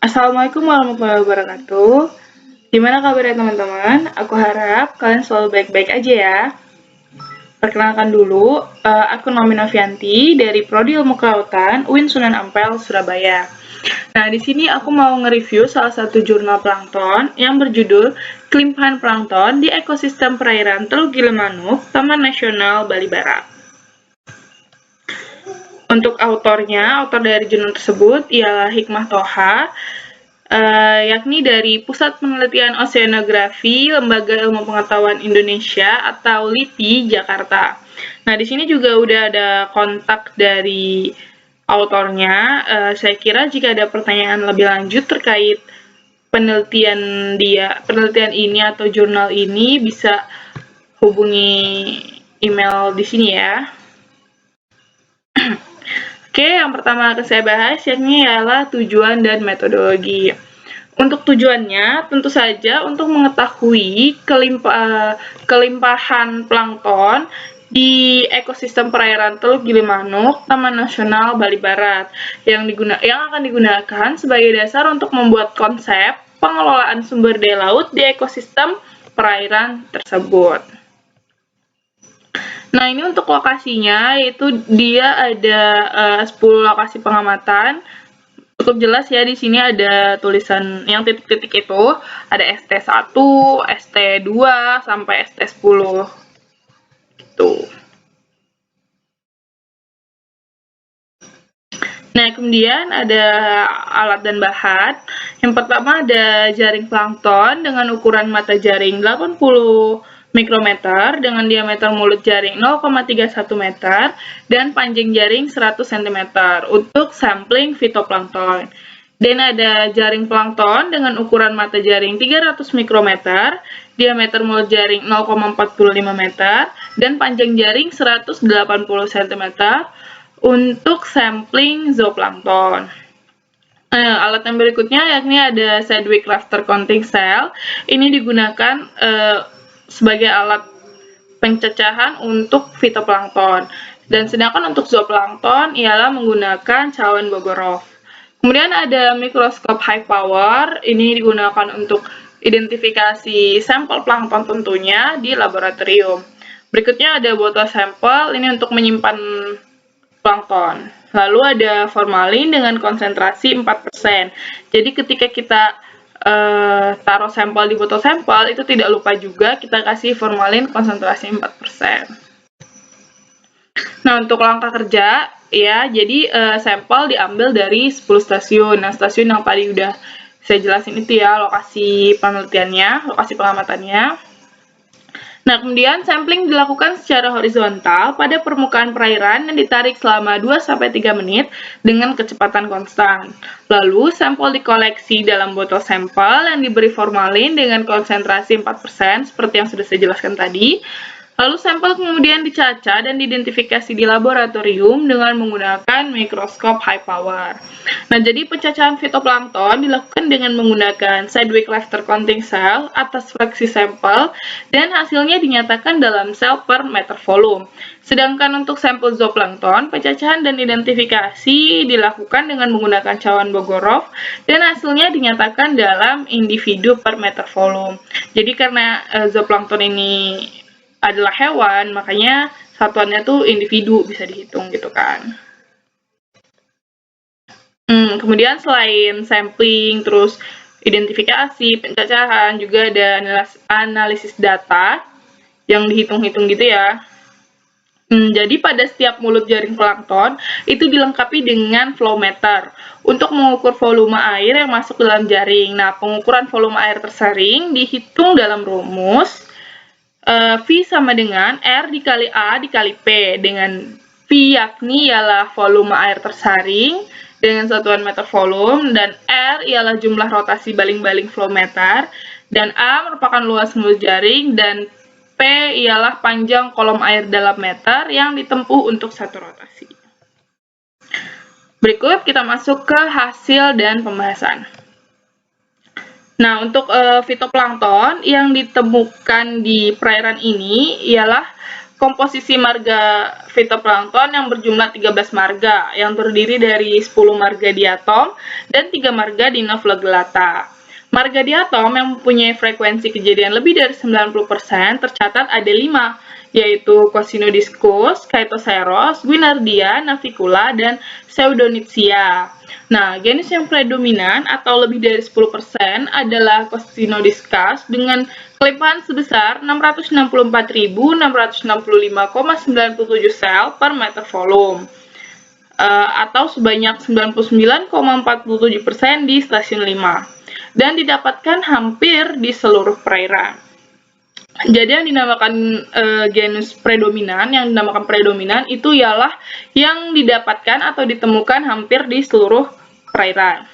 Assalamualaikum warahmatullahi wabarakatuh. Gimana kabarnya teman-teman? Aku harap kalian selalu baik-baik aja ya. Perkenalkan dulu, aku Nomi Novianti dari Prodi Ilmu Kelautan, UIN Sunan Ampel, Surabaya. Nah, di sini aku mau nge-review salah satu jurnal plankton yang berjudul Kelimpahan Plankton di Ekosistem Perairan Teluk Gilimanuk, Taman Nasional Bali Barat. Untuk autor dari jurnal tersebut ialah Hikmah Toha, yakni dari Pusat Penelitian Oseanografi Lembaga Ilmu Pengetahuan Indonesia atau LIPI Jakarta. Nah, di sini juga udah ada kontak dari autornya. Saya kira jika ada pertanyaan lebih lanjut terkait penelitian ini atau jurnal ini bisa hubungi email di sini ya. Oke, yang pertama akan saya bahas yakni ialah tujuan dan metodologi. Untuk tujuannya, tentu saja untuk mengetahui kelimpahan plankton di ekosistem perairan Teluk Gilimanuk, Taman Nasional Bali Barat, yang akan digunakan sebagai dasar untuk membuat konsep pengelolaan sumber daya laut di ekosistem perairan tersebut. Nah, ini untuk lokasinya, yaitu dia ada 10 lokasi pengamatan. Cukup jelas ya, di sini ada tulisan yang titik-titik itu, ada ST1, ST2, sampai ST10. Gitu. Nah, kemudian ada alat dan bahan. Yang pertama ada jaring plankton dengan ukuran mata jaring 80 mikrometer dengan diameter mulut jaring 0,31 meter dan panjang jaring 100 cm untuk sampling fitoplankton. Dan ada jaring plankton dengan ukuran mata jaring 300 mikrometer, diameter mulut jaring 0,45 meter, dan panjang jaring 180 cm untuk sampling zooplankton. Alat yang berikutnya yakni ada Sedgwick Rafter Counting Cell. Ini digunakan sebagai alat pencacahan untuk fitoplankton. Dan sedangkan untuk zooplankton ialah menggunakan cawan Bogorov. Kemudian ada mikroskop high power. Ini digunakan untuk identifikasi sampel plankton tentunya di laboratorium. Berikutnya ada botol sampel. Ini untuk menyimpan plankton. Lalu ada formalin dengan konsentrasi 4%. Jadi ketika kita taruh sampel di botol sampel, itu tidak lupa juga kita kasih formalin konsentrasi 4%. Nah, untuk langkah kerja, ya, jadi sampel diambil dari 10 stasiun. Nah, stasiun yang tadi udah saya jelasin itu ya, lokasi penelitiannya, lokasi pengamatannya. Nah, kemudian sampling dilakukan secara horizontal pada permukaan perairan yang ditarik selama 2-3 menit dengan kecepatan konstan. Lalu, sampel dikoleksi dalam botol sampel yang diberi formalin dengan konsentrasi 4% seperti yang sudah saya jelaskan tadi. Lalu sampel kemudian dicaca dan diidentifikasi di laboratorium dengan menggunakan mikroskop high power. Nah, jadi pencacahan fitoplankton dilakukan dengan menggunakan Sedgwick Rafter Counting Cell atas fraksi sampel dan hasilnya dinyatakan dalam sel per meter volume. Sedangkan untuk sampel zooplankton, pencacahan dan identifikasi dilakukan dengan menggunakan cawan Bogorov dan hasilnya dinyatakan dalam individu per meter volume. Jadi karena zooplankton ini adalah hewan, makanya satuannya tuh individu bisa dihitung gitu kan. Kemudian selain sampling, terus identifikasi, pencacahan, juga ada analisis data yang dihitung-hitung gitu ya. Jadi pada setiap mulut jaring plankton itu dilengkapi dengan flowmeter untuk mengukur volume air yang masuk dalam jaring. Nah, pengukuran volume air tersaring dihitung dalam rumus V sama dengan R dikali A dikali P, dengan V yakni ialah volume air tersaring dengan satuan meter volume, dan R ialah jumlah rotasi baling-baling flowmeter, dan A merupakan luas mulut jaring, dan P ialah panjang kolom air dalam meter yang ditempuh untuk satu rotasi. Berikut kita masuk ke hasil dan pembahasan. Nah, untuk fitoplankton yang ditemukan di perairan ini ialah komposisi marga fitoplankton yang berjumlah 13 marga, yang terdiri dari 10 marga diatom dan 3 marga dinoflagellata. Marga diatom yang mempunyai frekuensi kejadian lebih dari 90% tercatat ada 5, yaitu Cocinodiscus, Chaetoceros, Guinardia, Navicula, dan Pseudonychia. Nah, genus yang predominan atau lebih dari 10% adalah Cocinodiscus dengan kelimpahan sebesar 664.665,97 sel per meter volume, atau sebanyak 99,47% di stasiun 5, dan didapatkan hampir di seluruh perairan. Jadi yang dinamakan genus predominan, itu ialah yang didapatkan atau ditemukan hampir di seluruh perairan.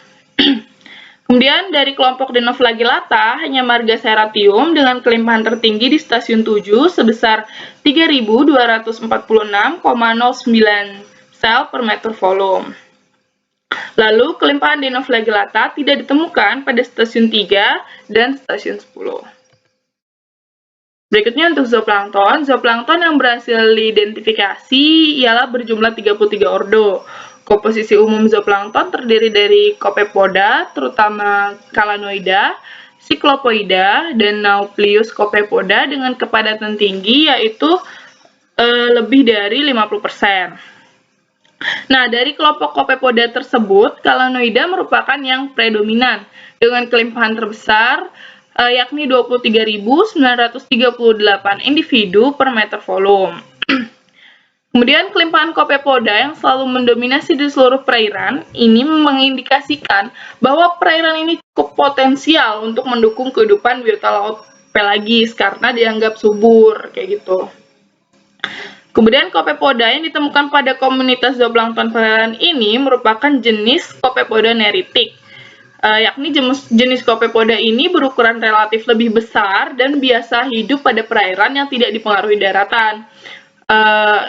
Kemudian dari kelompok Dinoflagellata hanya marga Serratium dengan kelimpahan tertinggi di stasiun 7 sebesar 3.246,09 sel per meter volume. Lalu kelimpahan Dinoflagellata tidak ditemukan pada stasiun 3 dan stasiun 10. Berikutnya untuk zooplankton yang berhasil diidentifikasi ialah berjumlah 33 ordo. Komposisi umum zooplankton terdiri dari Copepoda, terutama Calanoida, Cyclopoida, dan Nauplius Copepoda dengan kepadatan tinggi yaitu lebih dari 50%. Nah, dari kelompok Copepoda tersebut, Calanoida merupakan yang predominan dengan kelimpahan terbesar yakni 23.938 individu per meter volume. Kemudian kelimpahan Copepoda yang selalu mendominasi di seluruh perairan ini mengindikasikan bahwa perairan ini cukup potensial untuk mendukung kehidupan biota laut pelagis karena dianggap subur kayak gitu. Kemudian Copepoda yang ditemukan pada komunitas zooplankton perairan ini merupakan jenis Copepoda neritik. Yakni jenis Copepoda ini berukuran relatif lebih besar dan biasa hidup pada perairan yang tidak dipengaruhi daratan,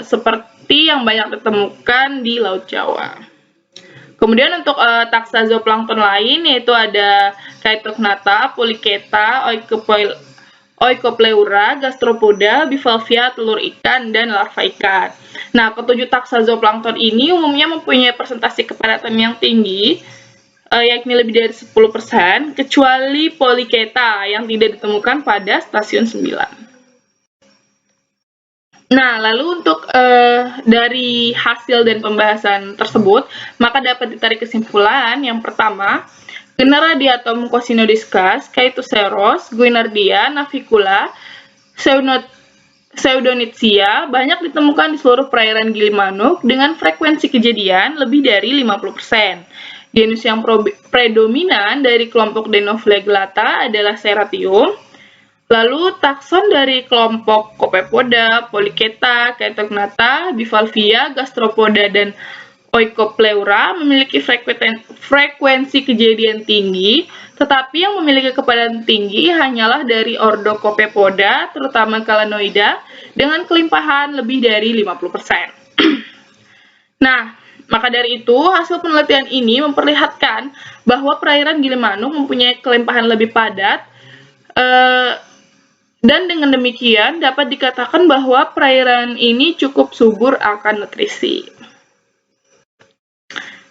seperti yang banyak ditemukan di Laut Jawa. Kemudian untuk taksa zooplankton lain yaitu ada Chaetognatha, Polychaeta, Oikopleura, Gastropoda, Bivalvia, telur ikan, dan larva ikan. Nah, ketujuh taksa zooplankton ini umumnya mempunyai persentase kepadatan yang tinggi, yakni lebih dari 10%, kecuali Polychaeta yang tidak ditemukan pada stasiun 9. Nah, lalu untuk dari hasil dan pembahasan tersebut, maka dapat ditarik kesimpulan yang pertama, genera diatom Cocinodiscus, Chaetoceros, Guinardia, Navicula, Pseudonychia banyak ditemukan di seluruh perairan Gilimanuk dengan frekuensi kejadian lebih dari 50%. Genus yang predominan dari kelompok Dinoflagellata adalah Serratium. Lalu takson dari kelompok Copepoda, Polychaeta, Chaetognatha, Bivalvia, Gastropoda, dan Oikopleura memiliki frekuensi kejadian tinggi, tetapi yang memiliki kepadatan tinggi hanyalah dari ordo Copepoda, terutama Calanoida, dengan kelimpahan lebih dari 50%. Nah, maka dari itu, hasil penelitian ini memperlihatkan bahwa perairan Gilimanuk mempunyai kelimpahan lebih padat, dan dengan demikian dapat dikatakan bahwa perairan ini cukup subur akan nutrisi.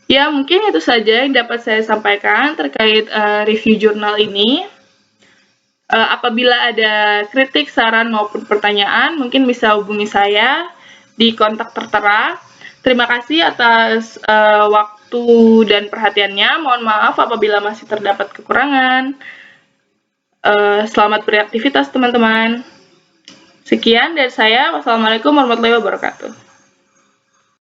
Ya, mungkin itu saja yang dapat saya sampaikan terkait review jurnal ini. Apabila ada kritik, saran, maupun pertanyaan, mungkin bisa hubungi saya di kontak tertera. Terima kasih atas waktu dan perhatiannya. Mohon maaf apabila masih terdapat kekurangan. Selamat beraktivitas teman-teman. Sekian dari saya. Wassalamualaikum warahmatullahi wabarakatuh.